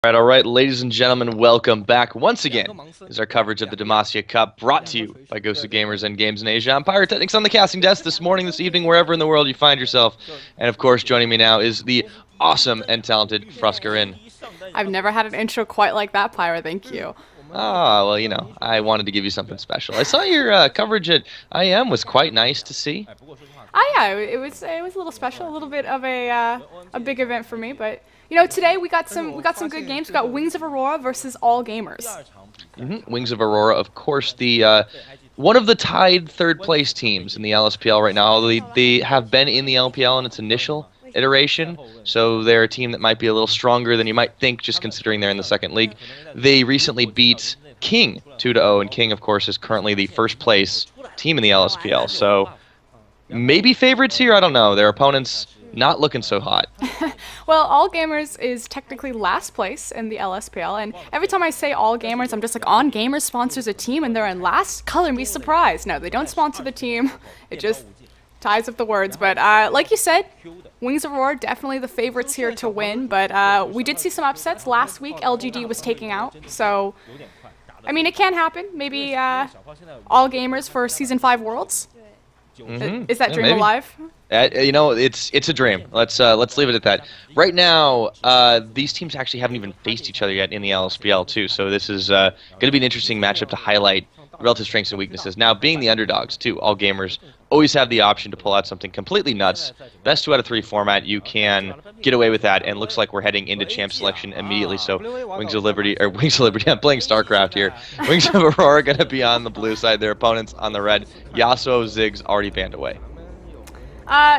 All right, ladies and gentlemen, welcome back once again. This is our coverage of the Demacia Cup, brought to you by Ghosted Gamers and Games in Asia. I'm Pyrotechnics on the casting desk this morning, this evening, wherever in the world you find yourself. And of course, joining me now is the awesome and talented Fruskarin. I've never had an intro quite like that, Pyro. Thank you. Ah, well, I wanted to give you something special. I saw your coverage at IM was quite nice to see. Yeah, it was a little special, a little bit of a big event for me, but today we got some good games. We got Wings of Aurora versus All Gamers. Wings of Aurora, of course, the one of the tied third place teams in the LSPL right now. Although they have been in the LPL in its initial iteration, so they're a team that might be a little stronger than you might think, just considering they're in the second league. They recently beat King 2-0, and King, of course, is currently the first place team in the LSPL. So maybe favorites here. I don't know. Their opponents not looking so hot. Well, All Gamers is technically last place in the LSPL, and every time I say All Gamers, I'm just like, On Gamers sponsors a team and they're in last? Color me surprised. No, they don't sponsor the team. It just ties up the words. But like you said, Wings of Aurora definitely the favorites here to win, but we did see some upsets. Last week, LGD was taking out, so I mean, it can happen. Maybe All Gamers for Season 5 Worlds? Is that dream alive? It's a dream. Let's leave it at that. Right now, these teams actually haven't even faced each other yet in the LSPL too. So this is going to be an interesting matchup to highlight relative strengths and weaknesses. Now, being the underdogs too, All Gamers always have the option to pull out something completely nuts. Best 2 out of 3 format, you can get away with that, and looks like we're heading into champ selection immediately. So Wings of Liberty, I'm playing StarCraft here. Wings of Aurora are going to be on the blue side. Their opponents on the red. Yasuo, Ziggs already banned away.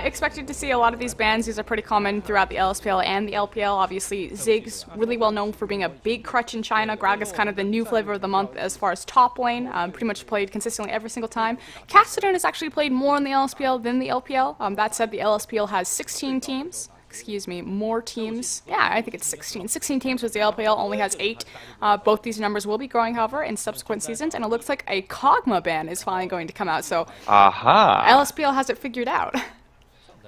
Expected to see a lot of these bans. These are pretty common throughout the LSPL and the LPL. Obviously, Ziggs, really well known for being a big crutch in China. Graga's kind of the new flavor of the month as far as top lane. Pretty much played consistently every single time. Cassidy has actually played more in the LSPL than the LPL. That said, the LSPL has 16 teams. Excuse me, more teams. Yeah, I think it's 16. 16 teams, whereas the LPL only has 8. Both these numbers will be growing, however, in subsequent seasons, and it looks like a Kog'Maw ban is finally going to come out. So, LSPL has it figured out.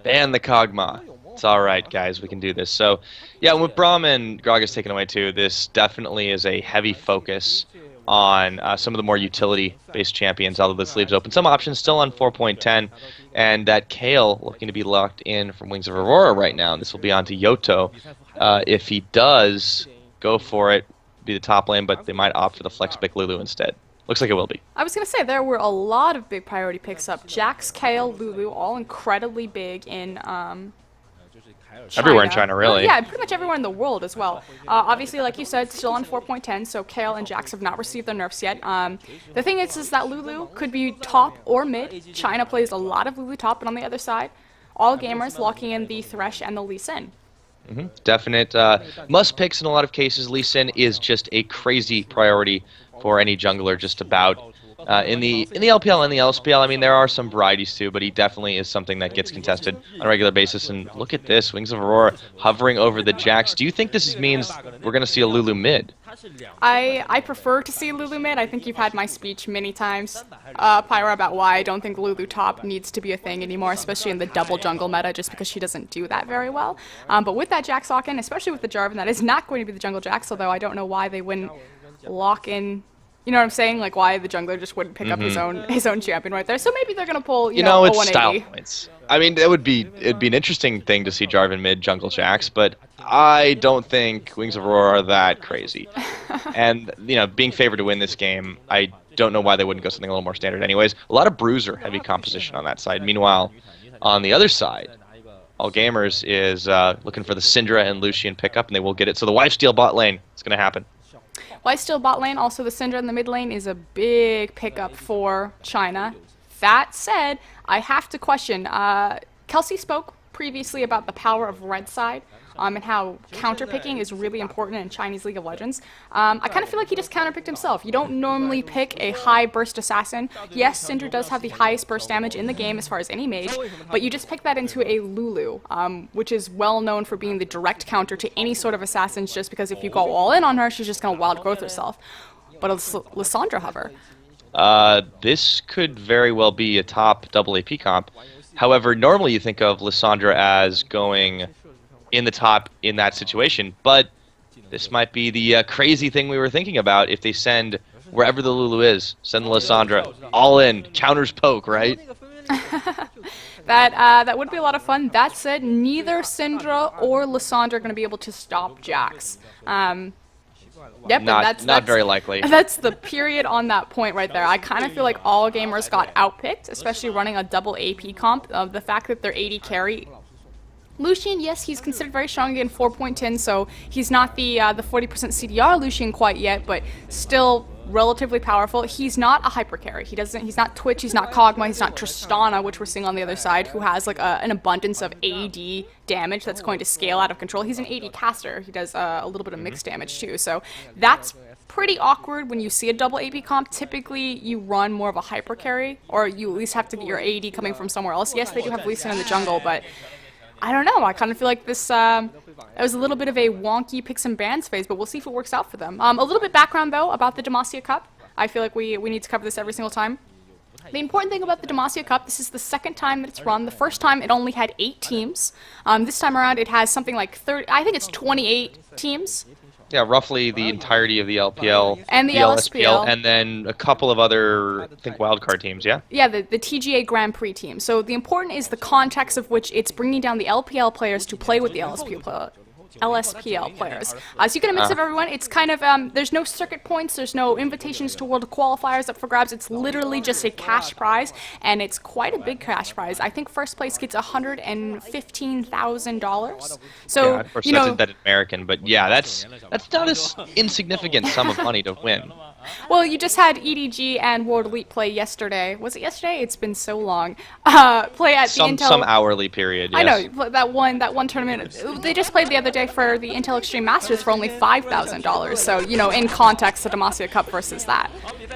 Ban the Kog'Maw. It's all right, guys. We can do this. So, yeah, with Braum and Gragas taken away too, this definitely is a heavy focus on some of the more utility-based champions, although this leaves open some options still on 4.10, and that Kale looking to be locked in from Wings of Aurora right now. This will be on to Yoto. If he does go for it, be the top lane, but they might opt for the flex pick Lulu instead. Looks like it will be. I was going to say, there were a lot of big priority picks up. Jax, Kale, Lulu, all incredibly big in China. Everywhere in China, really. Yeah, pretty much everywhere in the world as well. Obviously, like you said, still on 4.10, so Kale and Jax have not received their nerfs yet. The thing is that Lulu could be top or mid. China plays a lot of Lulu top, and on the other side, All Gamers locking in the Thresh and the Lee Sin. Definite must picks in a lot of cases. Lee Sin is just a crazy priority for any jungler, just about. In the LPL and the LSPL, I mean, there are some varieties too, but he definitely is something that gets contested on a regular basis. And look at this, Wings of Aurora hovering over the Jax. Do you think this means we're going to see a Lulu mid? I prefer to see Lulu mid. I think you've had my speech many times, Pyra, about why I don't think Lulu top needs to be a thing anymore, especially in the double jungle meta, just because she doesn't do that very well. But with that Jax lock-in, especially with the Jarvan, that is not going to be the jungle Jax, although I don't know why they wouldn't lock in. You know what I'm saying? Like, why the jungler just wouldn't pick up his own champion right there. So maybe they're gonna pull, it's a 180. style points. I mean, it'd be an interesting thing to see Jarvan mid jungle Jax, but I don't think Wings of Aurora are that crazy. And being favored to win this game, I don't know why they wouldn't go something a little more standard. Anyways, a lot of bruiser heavy composition on that side. Meanwhile, on the other side, All Gamers is looking for the Syndra and Lucian pickup, and they will get it. So the Lifesteal bot lane, it's gonna happen. Lifesteal bot lane, also the Syndra in the mid lane is a big pickup for China. That said, I have to question, Kelsey spoke previously about the power of red side and how counterpicking is really important in Chinese League of Legends. I kind of feel like he just counterpicked himself. You don't normally pick a high burst assassin. Yes, Syndra does have the highest burst damage in the game as far as any mage, but you just pick that into a Lulu, which is well known for being the direct counter to any sort of assassins, just because if you go all in on her, she's just going to wild growth herself. But a Lissandra hover. This could very well be a top double AP comp. However, normally you think of Lissandra as going in the top in that situation, but This might be the crazy thing we were thinking about if they send wherever the Lulu is. Send the Lissandra all in. Counters poke, right? That would be a lot of fun. That said, neither Syndra or Lissandra are going to be able to stop Jax. Yep, Not very likely. That's the period on that point right there. I kind of feel like all gamers got outpicked, especially running a double AP comp. The fact that they're 80 carry. Lucian, yes, he's considered very strong again, 4.10, so he's not the 40% CDR Lucian quite yet, but still relatively powerful. He's not a hyper carry. He's not Twitch, he's not Kog'Maw, he's not Tristana, which we're seeing on the other side, who has like an abundance of AD damage that's going to scale out of control. He's an AD caster. He does a little bit of mixed damage too, so that's pretty awkward when you see a double AP comp. Typically, you run more of a hyper carry, or you at least have to get your AD coming from somewhere else. Yes, they do have Lee Sin in the jungle, but I don't know. I kind of feel like this it was a little bit of a wonky picks and bans phase, but we'll see if it works out for them. A little bit background, though, about the Demacia Cup. I feel like we need to cover this every single time. The important thing about the Demacia Cup, this is the second time that it's run. The first time, it only had 8 teams. This time around, it has something like 30, I think it's 28 teams. Yeah, roughly the entirety of the LPL, and the LSPL, and then a couple of other, I think, wildcard teams, yeah? Yeah, the TGA Grand Prix team. So the important is the context of which it's bringing down the LPL players to play with the LSPL players. So you get a mix of everyone. It's kind of, there's no circuit points, there's no invitations to world qualifiers up for grabs. It's literally just a cash prize, and it's quite a big cash prize. I think first place gets $115,000. So, yeah, of course, that's in American, but yeah, that's not an insignificant sum of money to win. Well, you just had EDG and World Elite play yesterday. Was it yesterday? It's been so long. Play at the Intel. Some hourly period. Yes. I know that one tournament. They just played the other day for the Intel Extreme Masters for only $5,000. So in context, the Demacia Cup versus that.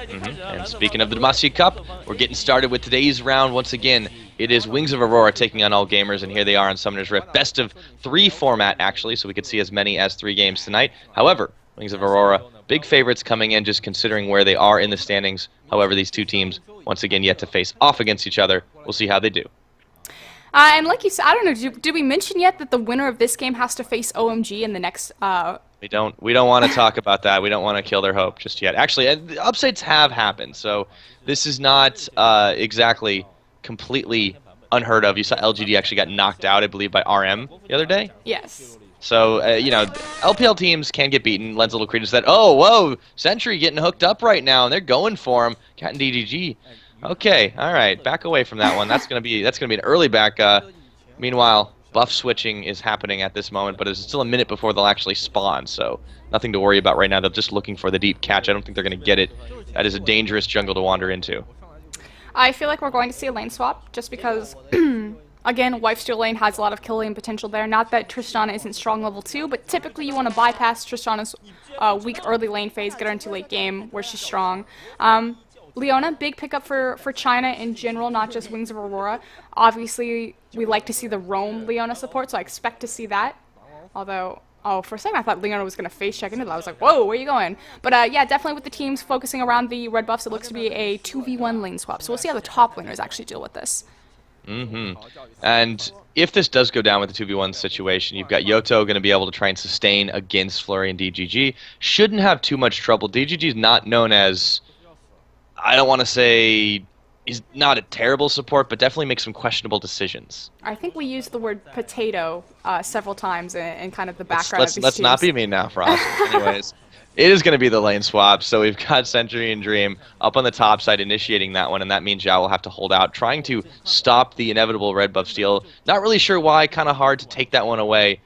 And speaking of the Demacia Cup, we're getting started with today's round once again. It is Wings of Aurora taking on All Gamers, and here they are on Summoner's Rift. Best of 3 format, actually, so we could see as many as 3 games tonight. However, Wings of Aurora, big favorites coming in just considering where they are in the standings. However, these two teams, once again, yet to face off against each other. We'll see how they do. And like you said, I don't know, did we mention yet that the winner of this game has to face OMG in the next... We don't want to talk about that. We don't want to kill their hope just yet. Actually, the upsets have happened, so this is not exactly completely unheard of. You saw LGD actually got knocked out, I believe, by RM the other day. Yes. So, LPL teams can get beaten. Lends a little credence that, oh, whoa, Sentry getting hooked up right now, and they're going for him. Cat and DDG. Okay, all right, back away from that one. That's gonna be an early back. Meanwhile, buff switching is happening at this moment, but it's still a minute before they'll actually spawn, so nothing to worry about right now. They're just looking for the deep catch. I don't think they're going to get it. That is a dangerous jungle to wander into. I feel like we're going to see a lane swap, just because... Again, Lifesteal lane has a lot of kill lane potential there. Not that Tristana isn't strong level 2, but typically you want to bypass Tristana's weak early lane phase, get her into late game where she's strong. Leona, big pickup for China in general, not just Wings of Aurora. Obviously, we like to see the roam Leona support, so I expect to see that. Although, for a second I thought Leona was going to face check into that. I was like, whoa, where are you going? But yeah, definitely with the teams focusing around the red buffs, it looks to be a 2v1 lane swap. So we'll see how the top laners actually deal with this. And if this does go down with the 2v1 situation, you've got Yoto going to be able to try and sustain against Flurry and DGG. Shouldn't have too much trouble. DGG is not known as, I don't want to say he's not a terrible support, but definitely makes some questionable decisions. I think we used the word potato several times in kind of the background of these Let's not be mean now, Frost. Anyways. It is going to be the lane swap, so we've got Sentry and Dream up on the top side initiating that one, and that means Zhao will have to hold out, trying to stop the inevitable red buff steal. Not really sure why, kind of hard to take that one away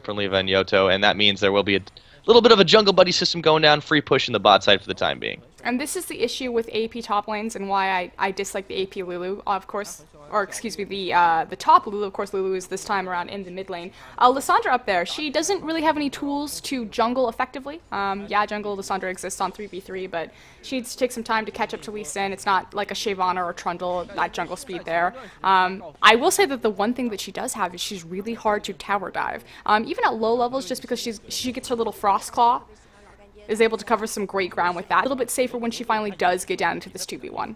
from Leva and Yoto, and that means there will be a little bit of a jungle buddy system going down, free push in the bot side for the time being. And this is the issue with AP top lanes and why I dislike the AP Lulu, of course, or excuse me, the top Lulu. Of course, Lulu is this time around in the mid lane. Lissandra up there, she doesn't really have any tools to jungle effectively. Yeah, jungle Lissandra exists on 3v3, but she needs to take some time to catch up to Lee Sin. It's not like a Shyvana or Trundle, that jungle speed there. I will say that the one thing that she does have is she's really hard to tower dive. Even at low levels, just because she gets her little Frost Claw, is able to cover some great ground with that. A little bit safer when she finally does get down into this 2v1.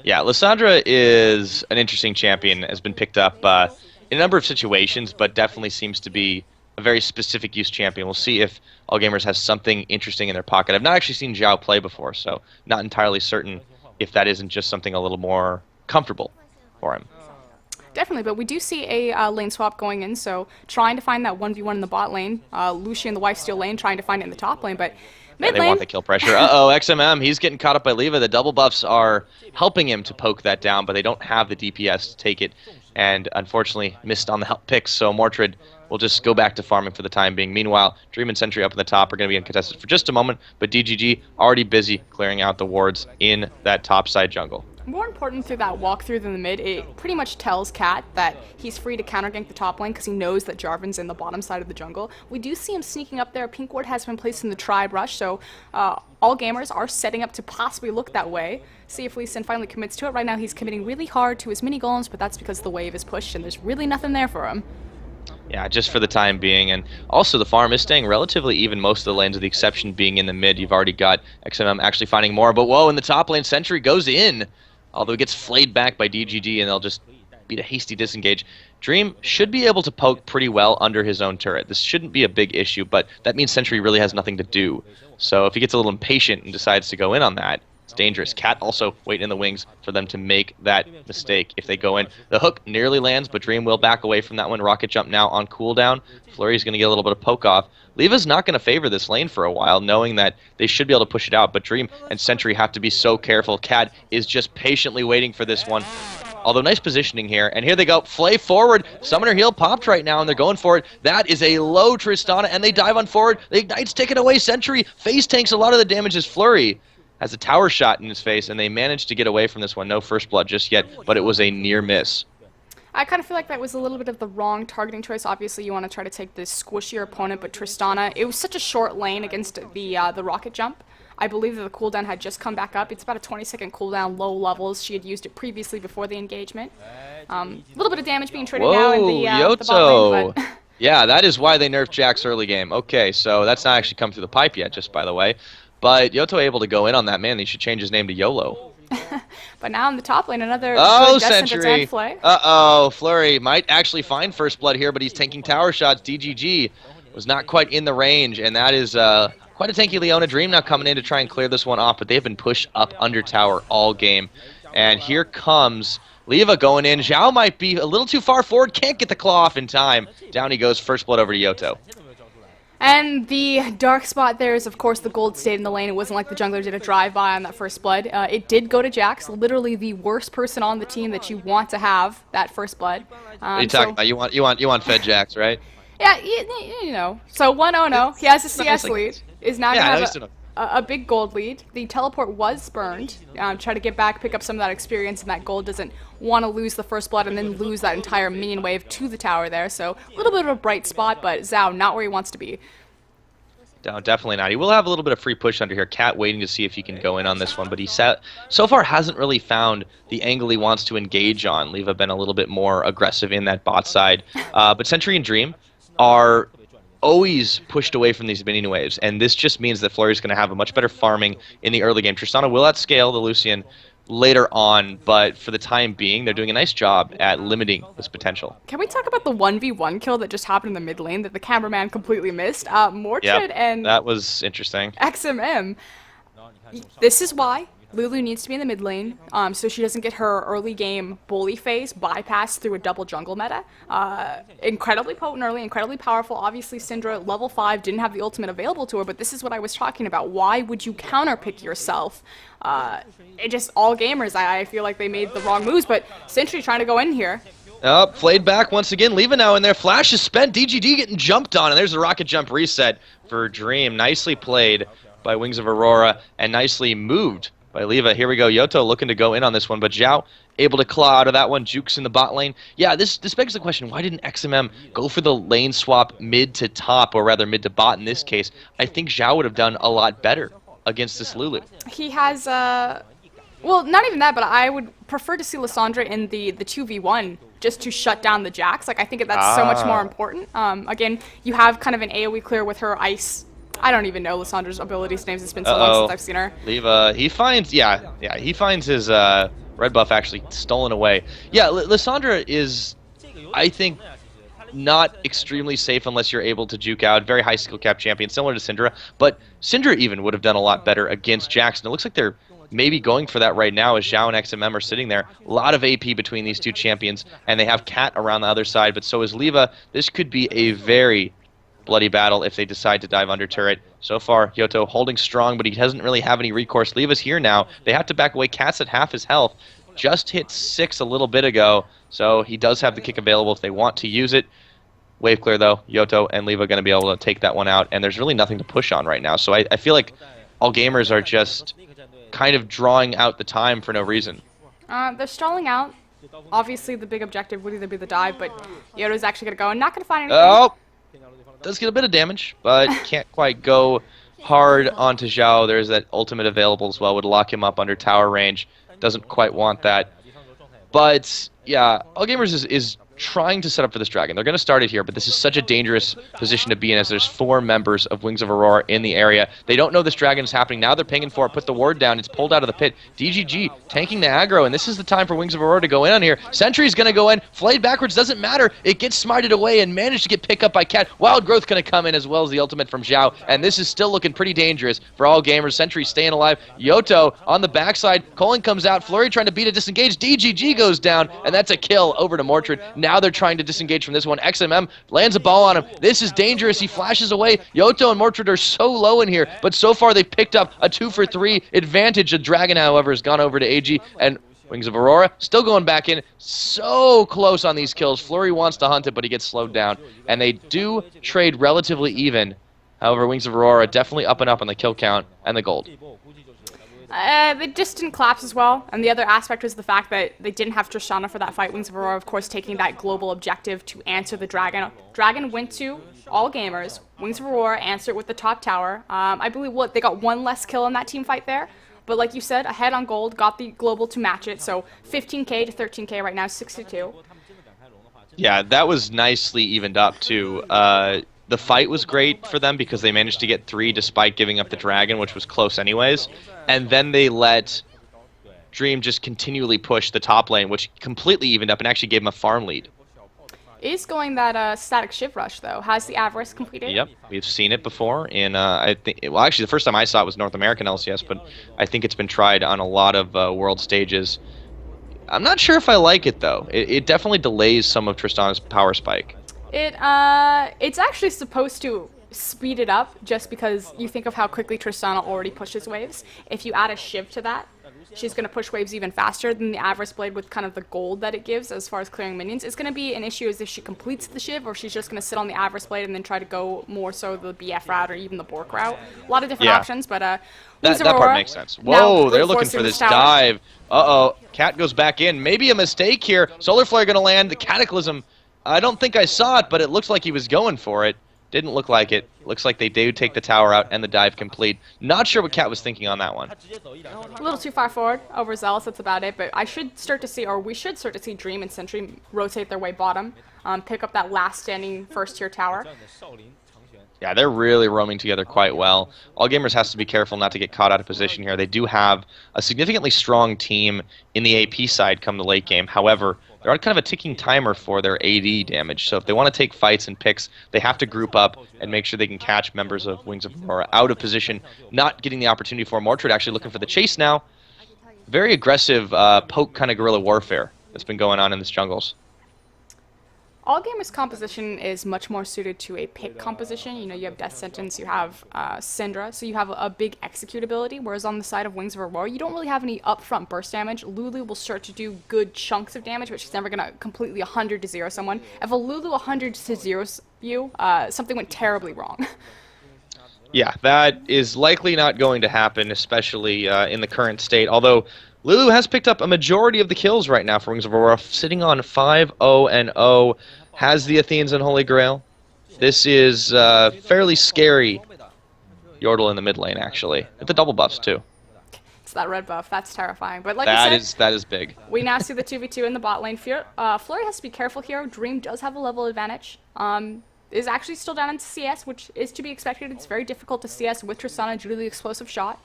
Yeah, Lissandra is an interesting champion, has been picked up in a number of situations, but definitely seems to be a very specific use champion. We'll see if All Gamers has something interesting in their pocket. I've not actually seen Zhao play before, so not entirely certain if that isn't just something a little more comfortable for him. Definitely, but we do see a lane swap going in, so trying to find that 1v1 in the bot lane. Lucian, the Lifesteal lane, trying to find it in the top lane, but mid They lane... want the kill pressure. Uh-oh, XMM, he's getting caught up by Leva. The double buffs are helping him to poke that down, but they don't have the DPS to take it, and unfortunately missed on the help picks, so Mordred will just go back to farming for the time being. Meanwhile, Dream and Sentry up in the top are going to be uncontested for just a moment, but DGG already busy clearing out the wards in that top side jungle. More important through that walkthrough than the mid, it pretty much tells Cat that he's free to counter-gank the top lane because he knows that Jarvan's in the bottom side of the jungle. We do see him sneaking up there. Pink ward has been placed in the tribe rush, so all gamers are setting up to possibly look that way. See if Lee Sin finally commits to it. Right now he's committing really hard to his mini golems, but that's because the wave is pushed and there's really nothing there for him. Yeah, just for the time being, and also the farm is staying relatively even most of the lanes, with the exception being in the mid. You've already got XMM actually finding more, but whoa, in the top lane, Sentry goes in, although it gets flayed back by DGG, and they'll just beat a hasty disengage. Dream should be able to poke pretty well under his own turret. This shouldn't be a big issue, but that means Sentry really has nothing to do. So if he gets a little impatient and decides to go in on that, it's dangerous. Cat also waiting in the wings for them to make that mistake if they go in. The hook nearly lands, but Dream will back away from that one. Rocket Jump now on cooldown. Flurry's going to get a little bit of poke off. Leva's not going to favor this lane for a while, knowing that they should be able to push it out, but Dream and Sentry have to be so careful. Cat is just patiently waiting for this one. Although nice positioning here, and here they go. Flay forward. Summoner heal popped right now, and they're going for it. That is a low Tristana, and they dive on forward. The Ignite's taken away. Sentry face tanks a lot of the damage as Flurry has a tower shot in his face, and they managed to get away from this one. No first blood just yet, but it was a near miss. I kind of feel like that was a little bit of the wrong targeting choice. Obviously, you want to try to take this squishier opponent, but Tristana, it was such a short lane against the rocket jump. I believe that the cooldown had just come back up. It's about a 20-second cooldown, low levels. She had used it previously before the engagement. A little bit of damage being traded now in the bot lane, but... Yeah, that is why they nerfed Jack's early game. Okay, so that's not actually come through the pipe yet, just by the way. But Yoto able to go in on that. Man, he should change his name to YOLO. But now in the top lane, another Sentry. Uh-oh, Flurry might actually find first blood here, but he's tanking tower shots. DGG was not quite in the range, and that is quite a tanky Leona. Dream now coming in to try and clear this one off, but they've been pushed up under tower all game. And here comes Leva going in. Zhao might be a little too far forward, can't get the claw off in time. Down he goes, first blood over to Yoto. And the dark spot there is, of course, the gold stayed in the lane. It wasn't like the jungler did a drive-by on that first blood. It did go to Jax, literally the worst person on the team that you want to have that first blood. What are you talking about? You want Fed Jax, right? Yeah, you know. So 1-0-0. He has a CS lead. Is now going to have a big gold lead. The teleport was burned. Try to get back, pick up some of that experience, and that gold doesn't want to lose the first blood and then lose that entire minion wave to the tower there. So a little bit of a bright spot, but Zhao not where he wants to be. No, definitely not. He will have a little bit of free push under here. Cat waiting to see if he can go in on this one, but he so far hasn't really found the angle he wants to engage on. Leva been a little bit more aggressive in that bot side. But Sentry and Dream are always pushed away from these minion waves, and this just means that Flurry's going to have a much better farming in the early game. Tristana will outscale the Lucian later on, but for the time being, they're doing a nice job at limiting this potential. Can we talk about the 1v1 kill that just happened in the mid lane that the cameraman completely missed? Mordred and that was interesting. XMM. This is why Lulu needs to be in the mid lane, so she doesn't get her early game bully phase bypassed through a double jungle meta. Incredibly potent early, incredibly powerful. Obviously, Syndra, level 5, didn't have the ultimate available to her, but this is what I was talking about. Why would you counterpick yourself? It just, all gamers, I feel like they made the wrong moves, but Sentry trying to go in here. Flayed back once again. Leva now in there. Flash is spent. DGD getting jumped on, and there's a rocket jump reset for Dream. Nicely played by Wings of Aurora, and nicely moved by Leva. Here we go. Yoto looking to go in on this one, but Zhao able to claw out of that one. Jukes in the bot lane. Yeah, this begs the question, why didn't XMM go for the lane swap mid to top, or rather mid to bot in this case? I think Zhao would have done a lot better against this Lulu. He has, well, not even that, but I would prefer to see Lissandra in the 2v1 just to shut down the Jax. Like, I think that's so much more important. Again, you have kind of an AoE clear with her ice. I don't even know Lissandra's abilities names. It's been so long since I've seen her. Leva, he finds his red buff actually stolen away. Yeah, Lissandra is, I think, not extremely safe unless you're able to juke out. Very high skill cap champion, similar to Syndra, but Syndra even would have done a lot better against Jackson. It looks like they're maybe going for that right now as Zhao and XMM are sitting there. A lot of AP between these two champions, and they have Cat around the other side, but so is Leva. This could be a very bloody battle if they decide to dive under turret. So far, Yoto holding strong, but he doesn't really have any recourse. Leva's here now. They have to back away. Cat's at half his health. Just hit 6 a little bit ago, so he does have the kick available if they want to use it. Wave clear, though. Yoto and Leva going to be able to take that one out, and there's really nothing to push on right now. So I feel like all gamers are just kind of drawing out the time for no reason. They're stalling out. Obviously, the big objective would either be the dive, but Yoto's actually going to go and not going to find anything. Oh! Does get a bit of damage, but can't quite go hard onto Zhao. There's that ultimate available as well. Would lock him up under tower range. Doesn't quite want that. But, yeah, All Gamers is trying to set up for this dragon. They're going to start it here, but this is such a dangerous position to be in as there's 4 members of Wings of Aurora in the area. They don't know this dragon is happening. Now they're pinging for it. Put the ward down. It's pulled out of the pit. DGG tanking the aggro, and this is the time for Wings of Aurora to go in on here. Sentry's going to go in. Flayed backwards. Doesn't matter. It gets smited away and managed to get picked up by Cat. Wild Growth going to come in as well as the ultimate from Zhao, and this is still looking pretty dangerous for All Gamers. Sentry staying alive. Yoto on the backside. Colin comes out. Flurry trying to beat a disengage. DGG goes down, and that's a kill over to Mortred. Now they're trying to disengage from this one. XMM lands a ball on him. This is dangerous. He flashes away. Yoto and Mortred are so low in here, but so far they've picked up a 2-for-3 advantage. The Dragon, however, has gone over to AG, and Wings of Aurora still going back in. So close on these kills. Flurry wants to hunt it, but he gets slowed down, and they do trade relatively even. However, Wings of Aurora definitely up and up on the kill count and the gold. They just didn't collapse as well, and the other aspect was the fact that they didn't have Tristana for that fight. Wings of Aurora, of course, taking that global objective to answer the Dragon. Dragon went to All Gamers. Wings of Aurora answered with the top tower. I believe they got 1 less kill in that team fight there, but like you said, ahead on gold, got the global to match it, so 15k to 13k right now, 62. Yeah, that was nicely evened up, too. The fight was great for them because they managed to get 3 despite giving up the dragon, which was close anyways. And then they let Dream just continually push the top lane, which completely evened up and actually gave him a farm lead. Is going that static Shiv Rush, though. Has the Avarice completed? Yep, we've seen it before in, I think, well, actually, the first time I saw it was North American LCS, but I think it's been tried on a lot of world stages. I'm not sure if I like it, though. It definitely delays some of Tristana's power spike. It's actually supposed to speed it up just because you think of how quickly Tristana already pushes waves. If you add a Shiv to that, she's going to push waves even faster than the Avarice Blade with kind of the gold that it gives as far as clearing minions. It's going to be an issue as if she completes the Shiv or she's just going to sit on the Avarice Blade and then try to go more so the BF route or even the Bork route. A lot of different options, but that part makes sense. Whoa, they're looking for this dive. Uh-oh, Cat goes back in. Maybe a mistake here. Solar Flare going to land. The Cataclysm, I don't think I saw it, but it looks like he was going for it. Didn't look like it. Looks like they do take the tower out and the dive complete. Not sure what Cat was thinking on that one. A little too far forward, overzealous, that's about it. But I should start to see, or we should start to see Dream and Sentry rotate their way bottom, pick up that last standing first tier tower. Yeah, they're really roaming together quite well. All Gamers has to be careful not to get caught out of position here. They do have a significantly strong team in the AP side come the late game. However, they're on kind of a ticking timer for their AD damage. So if they want to take fights and picks, they have to group up and make sure they can catch members of Wings of Aurora out of position, not getting the opportunity for Mortred actually looking for the chase now. Very aggressive poke kind of guerrilla warfare that's been going on in this jungles. All Gamers composition is much more suited to a pick composition. You know, you have Death Sentence, you have Syndra, so you have a big execute ability, whereas on the side of Wings of Aurora, you don't really have any upfront burst damage. Lulu will start to do good chunks of damage, but she's never going to completely 100 to 0 someone. If a Lulu 100 to 0 you, something went terribly wrong. Yeah, that is likely not going to happen, especially in the current state, although Lulu has picked up a majority of the kills right now for Wings of Aurora, sitting on 5-0-0, has the Athenes and Holy Grail. This is fairly scary Yordle in the mid lane, actually. With the double buffs, too. It's that red buff. That's terrifying. But like I said, that is big. We now see the 2v2 in the bot lane. Flurry has to be careful here. Dream does have a level advantage. Is actually still down into CS, which is to be expected. It's very difficult to CS with Tristana due to the explosive shot.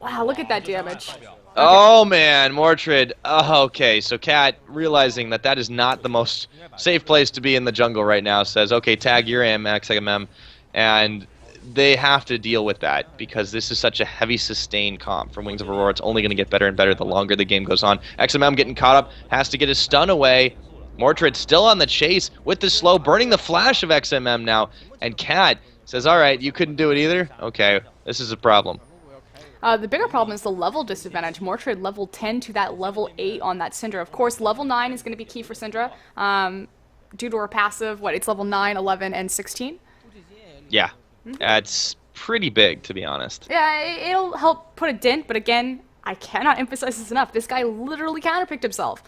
Wow, look at that damage. Okay. Oh man, Mortrid. Oh, okay, so Cat, realizing that that is not the most safe place to be in the jungle right now, says, okay, tag your XMM, and they have to deal with that because this is such a heavy sustained comp from Wings of Aurora. It's only going to get better and better the longer the game goes on. XMM getting caught up, has to get his stun away. Mortrid still on the chase with the slow, burning the flash of XMM now, and Cat says, all right, you couldn't do it either? Okay, this is a problem. The bigger problem is the level disadvantage. Mortrid level 10 to that level 8 on that Syndra. Of course, level 9 is going to be key for Syndra due to her passive. It's level 9, 11, and 16? Yeah, that's pretty big, to be honest. Yeah, it'll help put a dent, but again, I cannot emphasize this enough. This guy literally counterpicked himself.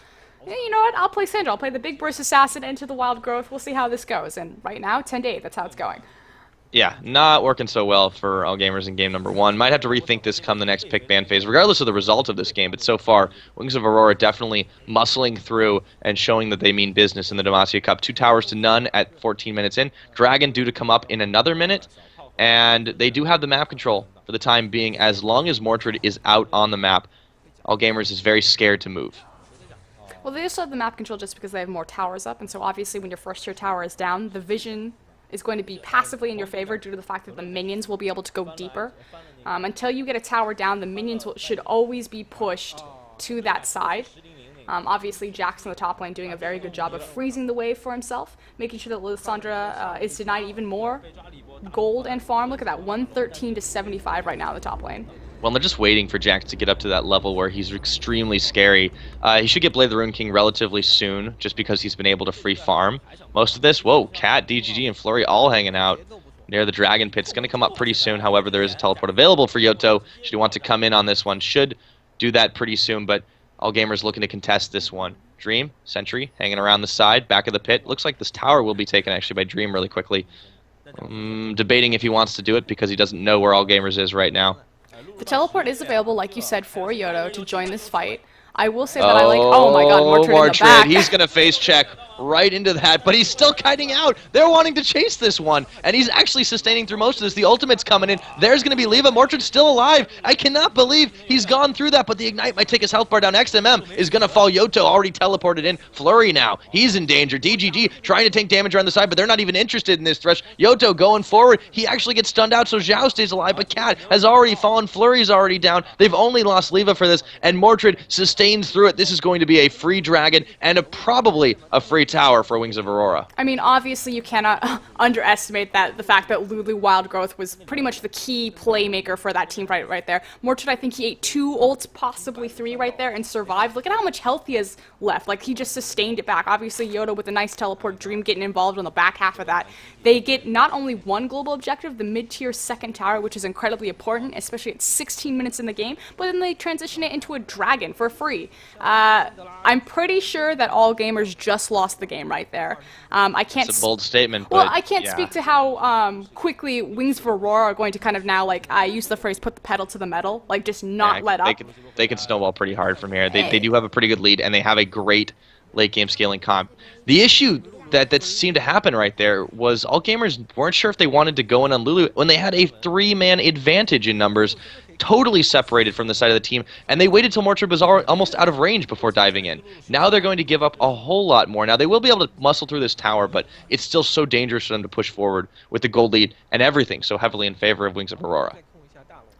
You know what? I'll play Syndra. I'll play the Big Burst Assassin into the Wild Growth. We'll see how this goes. And right now, 10 to 8. That's how it's going. Yeah, not working so well for all gamers in game number 1. Might have to rethink this come the next pick ban phase, regardless of the result of this game. But so far, Wings of Aurora definitely muscling through and showing that they mean business in the Demacia Cup. 2 towers to none at 14 minutes in. Dragon due to come up in another minute. And they do have the map control for the time being. As long as Mortrid is out on the map, all gamers is very scared to move. Well, they also have the map control just because they have more towers up. And so obviously when your first tier tower is down, the vision is going to be passively in your favor due to the fact that the minions will be able to go deeper. Until you get a tower down, the minions should always be pushed to that side. Obviously, Jax in the top lane doing a very good job of freezing the wave for himself, making sure that Lysandra is denied even more gold and farm. Look at that, 113 to 75 right now in the top lane. Well, they're just waiting for Jax to get up to that level where he's extremely scary. He should get Blade of the Rune King relatively soon, just because he's been able to free farm most of this. Whoa, Cat, DGG, and Flurry all hanging out near the Dragon Pit. It's going to come up pretty soon. However, there is a teleport available for Yoto. Should he want to come in on this one, should do that pretty soon, but all gamers looking to contest this one. Dream, Sentry, hanging around the side, back of the pit. Looks like this tower will be taken actually by Dream really quickly. Debating if he wants to do it because he doesn't know where all gamers is right now. The teleport is available, like you said, for Yoto to join this fight. I will say that I like, oh my god, Mortrid in the back. He's going to face check right into that, but he's still kiting out. They're wanting to chase this one, and he's actually sustaining through most of this. The ultimate's coming in. There's going to be Leva. Mortrid's still alive. I cannot believe he's gone through that, but the Ignite might take his health bar down. XMM is going to fall. Yoto already teleported in. Flurry now. He's in danger. DGG trying to take damage around the side, but they're not even interested in this thresh. Yoto going forward. He actually gets stunned out, so Zhao stays alive, but Cat has already fallen. Flurry's already down. They've only lost Leva for this, and Mortrid sustains through it. This is going to be a free dragon and probably a free tower for Wings of Aurora. I mean, obviously you cannot underestimate the fact that Lulu Wild Growth was pretty much the key playmaker for that team right there. Mortrid, I think he ate 2 ults, possibly 3 right there, and survived. Look at how much health he has left. Like, he just sustained it back. Obviously, Yoda with a nice teleport, Dream getting involved on the back half of that. They get not only one global objective, the mid-tier second tower, which is incredibly important, especially at 16 minutes in the game, but then they transition it into a dragon for free. I'm pretty sure that all gamers just lost the game right there. I can't. It's a bold statement. Well, but I can't yeah. speak to how quickly Wings of Aurora are going to kind of now, like, I use the phrase, put the pedal to the metal, like just not let up. They can snowball pretty hard from here. They do have a pretty good lead, and they have a great late game scaling comp. The issue that seemed to happen right there was all gamers weren't sure if they wanted to go in on Lulu when they had a 3-man advantage in numbers, totally separated from the side of the team, and they waited till Mortrid was almost out of range before diving in. Now they're going to give up a whole lot more. Now they will be able to muscle through this tower, but it's still so dangerous for them to push forward with the gold lead and everything so heavily in favor of Wings of Aurora.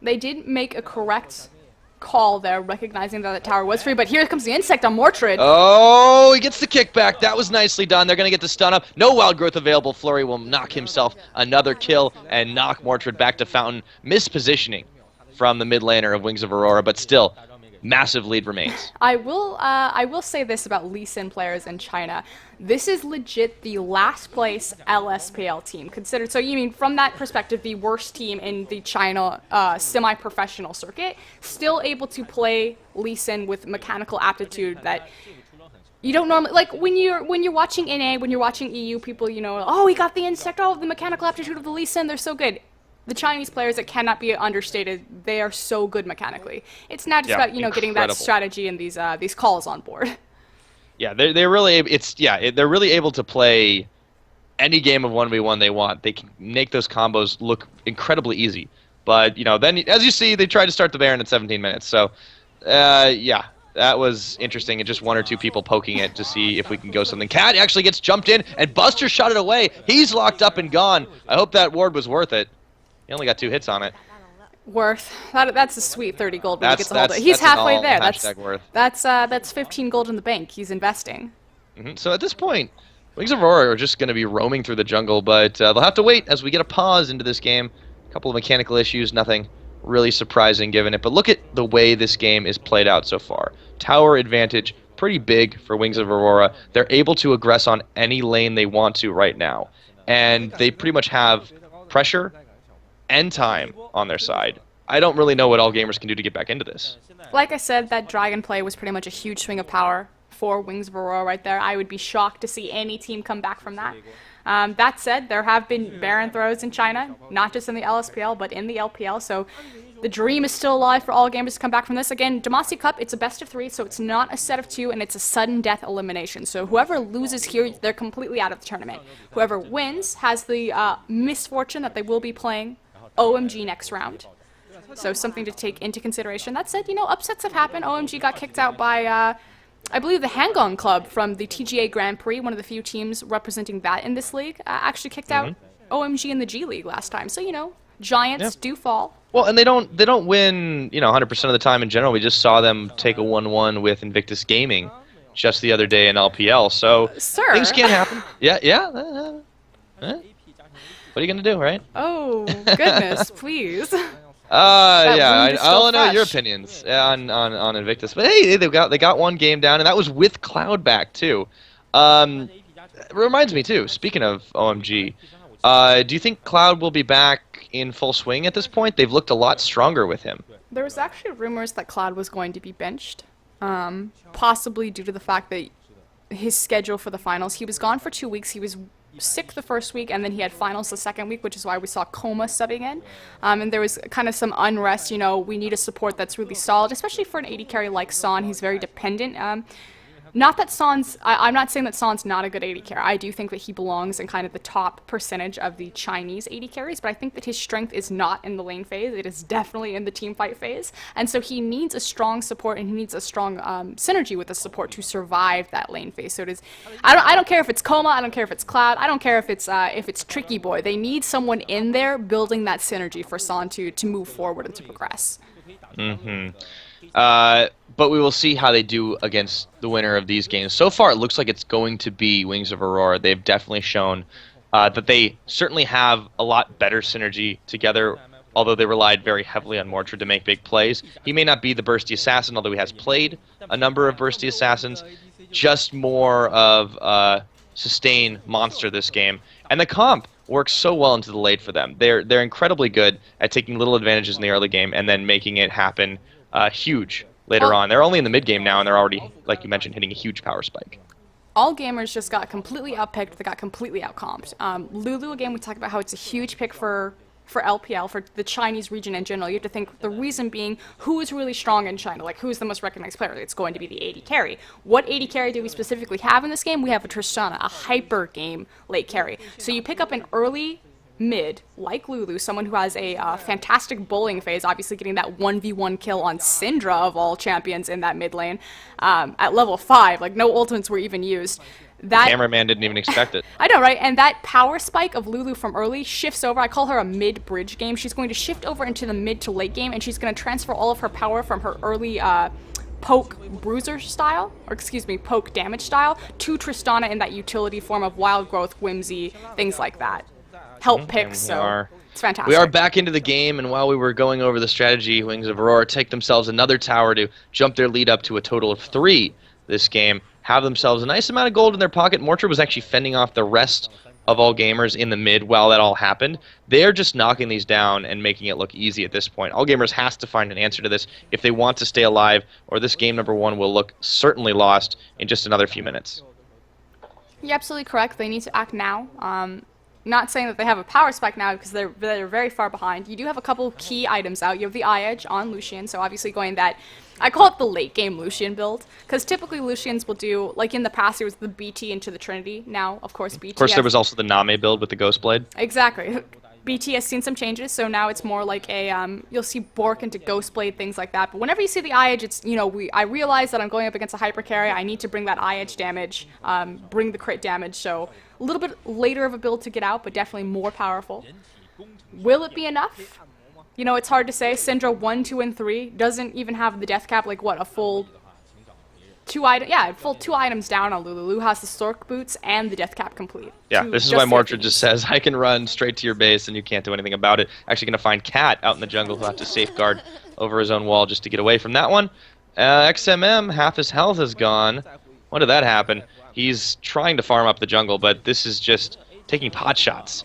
They did make a correct call there, recognizing that tower was free, but here comes the insect on Mortrid. Oh, he gets the kickback. That was nicely done. They're going to get the stun up. No wild growth available. Flurry will knock himself another kill and knock Mortrid back to Fountain. Mispositioning from the mid laner of Wings of Aurora, but still, massive lead remains. I will say this about Lee Sin players in China. This is legit the last place LSPL team considered. So you mean from that perspective, the worst team in the China semi-professional circuit, still able to play Lee Sin with mechanical aptitude that you don't normally, like when you're watching NA, when you're watching EU, people, you know, oh, he got the insect, oh, the mechanical aptitude of the Lee Sin, they're so good. The Chinese players, it cannot be understated, they are so good mechanically. It's not just about, you know, getting that strategy and these calls on board. Yeah, they're really they're really able to play any game of 1v1 they want. They can make those combos look incredibly easy. But, you know, then, as you see, they tried to start the Baron at 17 minutes. So, yeah, that was interesting. And just one or two people poking it to see if we can go something. Cat actually gets jumped in, and Buster shot it away. He's locked up and gone. I hope that ward was worth it. He only got 2 hits on it. Worth. That's a sweet 30 gold when he gets a hold of it. He's halfway there. That's 15 gold in the bank. He's investing. So at this point, Wings of Aurora are just going to be roaming through the jungle, but they'll have to wait as we get a pause into this game. A couple of mechanical issues, nothing really surprising given it. But look at the way this game is played out so far. Tower advantage, pretty big for Wings of Aurora. They're able to aggress on any lane they want to right now. And they pretty much have pressure and time on their side. I don't really know what all gamers can do to get back into this. Like I said, that dragon play was pretty much a huge swing of power for Wings of Aurora right there. I would be shocked to see any team come back from that. That said, there have been Baron throws in China, not just in the LSPL, but in the LPL, so the dream is still alive for all gamers to come back from this. Again, Demacia Cup, it's a best of 3, so it's not a set of 2, and it's a sudden death elimination. So whoever loses here, they're completely out of the tournament. Whoever wins has the misfortune that they will be playing OMG next round. So something to take into consideration. That said, you know, upsets have happened. OMG got kicked out by, I believe, the Hangong Club from the TGA Grand Prix, one of the few teams representing that in this league, actually kicked out OMG in the G League last time. So, you know, giants do fall. Well, and they don't win, you know, 100% of the time in general. We just saw them take a 1-1 with Invictus Gaming just the other day in LPL. So things can happen. Yeah. What are you going to do, right? Oh, goodness, please. Yeah, I want to know your opinions on Invictus. But hey, they got one game down, and that was with Cloud back, too. It reminds me, too, speaking of OMG, do you think Cloud will be back in full swing at this point? They've looked a lot stronger with him. There was actually rumors that Cloud was going to be benched, possibly due to the fact that his schedule for the finals, he was gone for 2 weeks. He was sick the first week, and then he had finals the second week, which is why we saw Coma subbing in. And there was kind of some unrest. You know, we need a support that's really solid, especially for an AD carry like Son. He's very dependent. Not that I'm not saying that Son's not a good AD carry. I do think that he belongs in kind of the top percentage of the Chinese AD carries, but I think that his strength is not in the lane phase. It is definitely in the team fight phase. And so he needs a strong support, and he needs a strong synergy with the support to survive that lane phase. So it is, I don't care if it's Coma, I don't care if it's Cloud, I don't care if it's Tricky Boy. They need someone in there building that synergy for Son to move forward and to progress. But we will see how they do against the winner of these games. So far, it looks like it's going to be Wings of Aurora. They've definitely shown that they certainly have a lot better synergy together, although they relied very heavily on Mortrid to make big plays. He may not be the bursty assassin, although he has played a number of bursty assassins. Just more of a sustain monster this game. And the comp works so well into the late for them. They're incredibly good at taking little advantages in the early game and then making it happen huge later on. They're only in the mid game now, and they're already, like you mentioned, hitting a huge power spike. All gamers just got completely outpicked. They got completely outcomped. Lulu, again, we talked about how it's a huge pick for LPL, for the Chinese region in general. You have to think the reason being who is really strong in China, like who's the most recognized player. It's going to be the AD carry. What AD carry do we specifically have in this game? We have a Tristana, a hyper game late carry. So you pick up an early mid, like Lulu, someone who has a fantastic bowling phase, obviously getting that 1v1 kill on Syndra of all champions in that mid lane at level 5, like no ultimates were even used. That cameraman didn't even expect it. I know, right? And that power spike of Lulu from early shifts over. I call her a mid-bridge game. She's going to shift over into the mid to late game, and she's going to transfer all of her power from her early poke bruiser style, or excuse me, poke damage style, to Tristana in that utility form of wild growth, whimsy, things like that. Help picks, so it's fantastic. We are back into the game, and while we were going over the strategy, Wings of Aurora take themselves another tower to jump their lead up to a total of 3 this game, have themselves a nice amount of gold in their pocket. Mortrid was actually fending off the rest of all gamers in the mid while that all happened. They're just knocking these down and making it look easy at this point. All gamers has to find an answer to this if they want to stay alive, or this game number 1 will look certainly lost in just another few minutes. You're absolutely correct. They need to act now. Not saying that they have a power spike now because they're very far behind. You do have a couple key items out. You have the Eye Edge on Lucian, so obviously going that, I call it the late game Lucian build, because typically Lucians will do, like in the past, it was the BT into the Trinity. Now, of course, BT. Of course, there was also the Name build with the Ghost Blade. Exactly. BT has seen some changes, so now it's more like a you'll see Bork into Ghostblade, things like that. But whenever you see the eye edge, it's I realize that I'm going up against a hyper carry. I need to bring that eye edge damage, bring the crit damage. So a little bit later of a build to get out, but definitely more powerful. Will it be enough? It's hard to say. Syndra 1, 2, and 3 doesn't even have the death cap. Like what, a full full 2 items down on Lulu. Lulu has the Stork boots and the death cap complete. Yeah, this is why Mordred just says, I can run straight to your base and you can't do anything about it. Actually going to find Cat out in the jungle who'll have to safeguard over his own wall just to get away from that one. XMM, half his health is gone. When did that happen? He's trying to farm up the jungle, but this is just taking pot shots.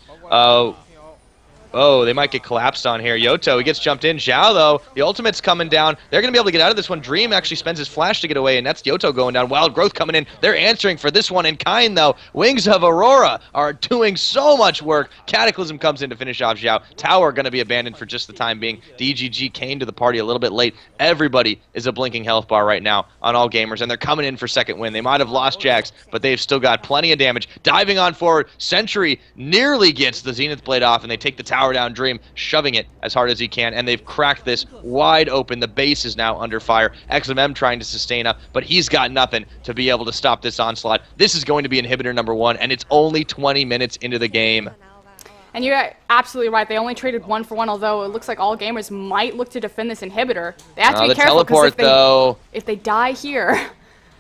Oh, they might get collapsed on here. Yoto, he gets jumped in. Zhao, though, the ultimate's coming down. They're going to be able to get out of this one. Dream actually spends his flash to get away, and that's Yoto going down. Wild Growth coming in. They're answering for this one in kind, though. Wings of Aurora are doing so much work. Cataclysm comes in to finish off Zhao. Tower going to be abandoned for just the time being. DGG came to the party a little bit late. Everybody is a blinking health bar right now on all gamers, and they're coming in for second win. They might have lost Jax, but they've still got plenty of damage. Diving on forward, Sentry nearly gets the Zenith Blade off, and they take the tower down. Dream shoving it as hard as he can, and they've cracked this wide open. The base is now under fire. XMM trying to sustain up, but he's got nothing to be able to stop this onslaught. This is going to be inhibitor number 1, and it's only 20 minutes into the game. And you're absolutely right. They only traded 1 for 1, although it looks like all gamers might look to defend this inhibitor. They have to be careful because if they die here...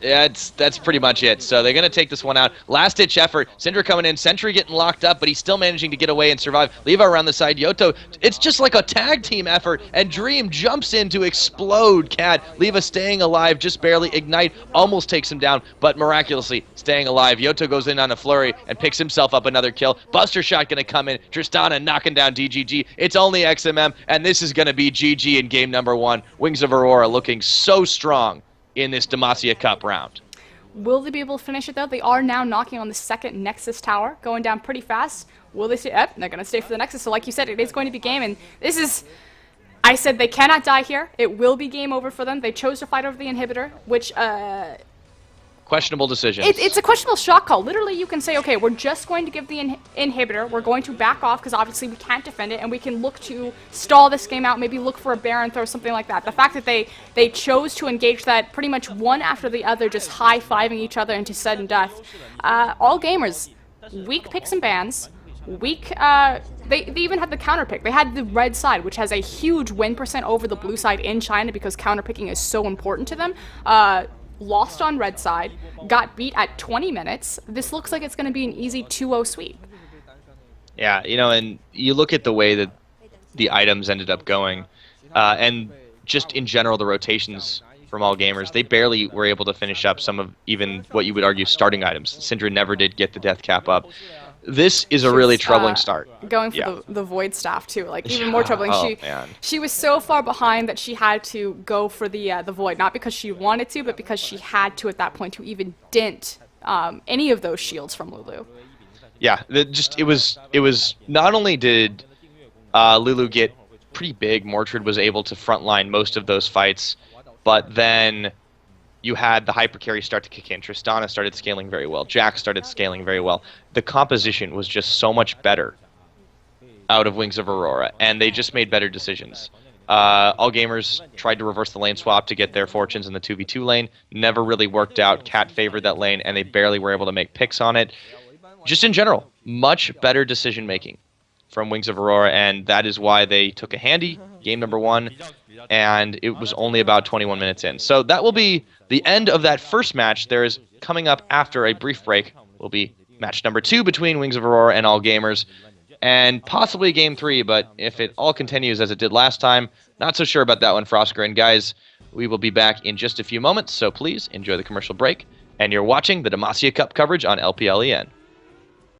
Yeah, that's pretty much it. So they're going to take this one out. Last-ditch effort. Syndra coming in. Sentry getting locked up, but he's still managing to get away and survive. Levi around the side. Yoto, it's just like a tag team effort, and Dream jumps in to explode Cat. Levi staying alive, just barely. Ignite almost takes him down, but miraculously staying alive. Yoto goes in on a flurry and picks himself up another kill. Buster Shot going to come in. Tristana knocking down DGG. It's only XMM, and this is going to be GG in game number 1. Wings of Aurora looking so strong in this Demacia Cup round. Will they be able to finish it, though? They are now knocking on the second Nexus tower, going down pretty fast. Will they stay? Yep, they're going to stay for the Nexus. So like you said, it is going to be game, and this is... I said they cannot die here. It will be game over for them. They chose to fight over the inhibitor, which... questionable decisions. It's a questionable shot call. Literally, you can say, okay, we're just going to give the inhibitor. We're going to back off because obviously we can't defend it, and we can look to stall this game out, maybe look for a Baron throw, something like that. The fact that they chose to engage that pretty much one after the other, just high-fiving each other into sudden death. All gamers, weak picks and bans, weak... They even had the counter pick. They had the red side, which has a huge win % over the blue side in China because counter picking is so important to them. Lost on red side, got beat at 20 minutes. This looks like it's going to be an easy 2-0 sweep. Yeah, and you look at the way that the items ended up going, and just in general the rotations from all gamers, they barely were able to finish up some of even what you would argue starting items. Syndra never did get the death cap up. This is a really troubling start. Going for the Void Staff, too. Like, even more troubling. She was so far behind that she had to go for the Void. Not because she wanted to, but because she had to at that point to even dent any of those shields from Lulu. Yeah, it was not only did Lulu get pretty big, Mordred was able to frontline most of those fights, but then you had the hyper carry start to kick in. Tristana started scaling very well. Jax started scaling very well. The composition was just so much better out of Wings of Aurora, and they just made better decisions. All gamers tried to reverse the lane swap to get their fortunes in the 2v2 lane. Never really worked out. Cat favored that lane, and they barely were able to make picks on it. Just in general, much better decision making from Wings of Aurora, and that is why they took a handy game number 1, and it was only about 21 minutes in. So that will be the end of that first match. There is coming up after a brief break will be match number 2 between Wings of Aurora and All Gamers, and possibly game 3, but if it all continues as it did last time, not so sure about that one, Frosker. And guys, we will be back in just a few moments, so please enjoy the commercial break, and you're watching the Demacia Cup coverage on LPLEN.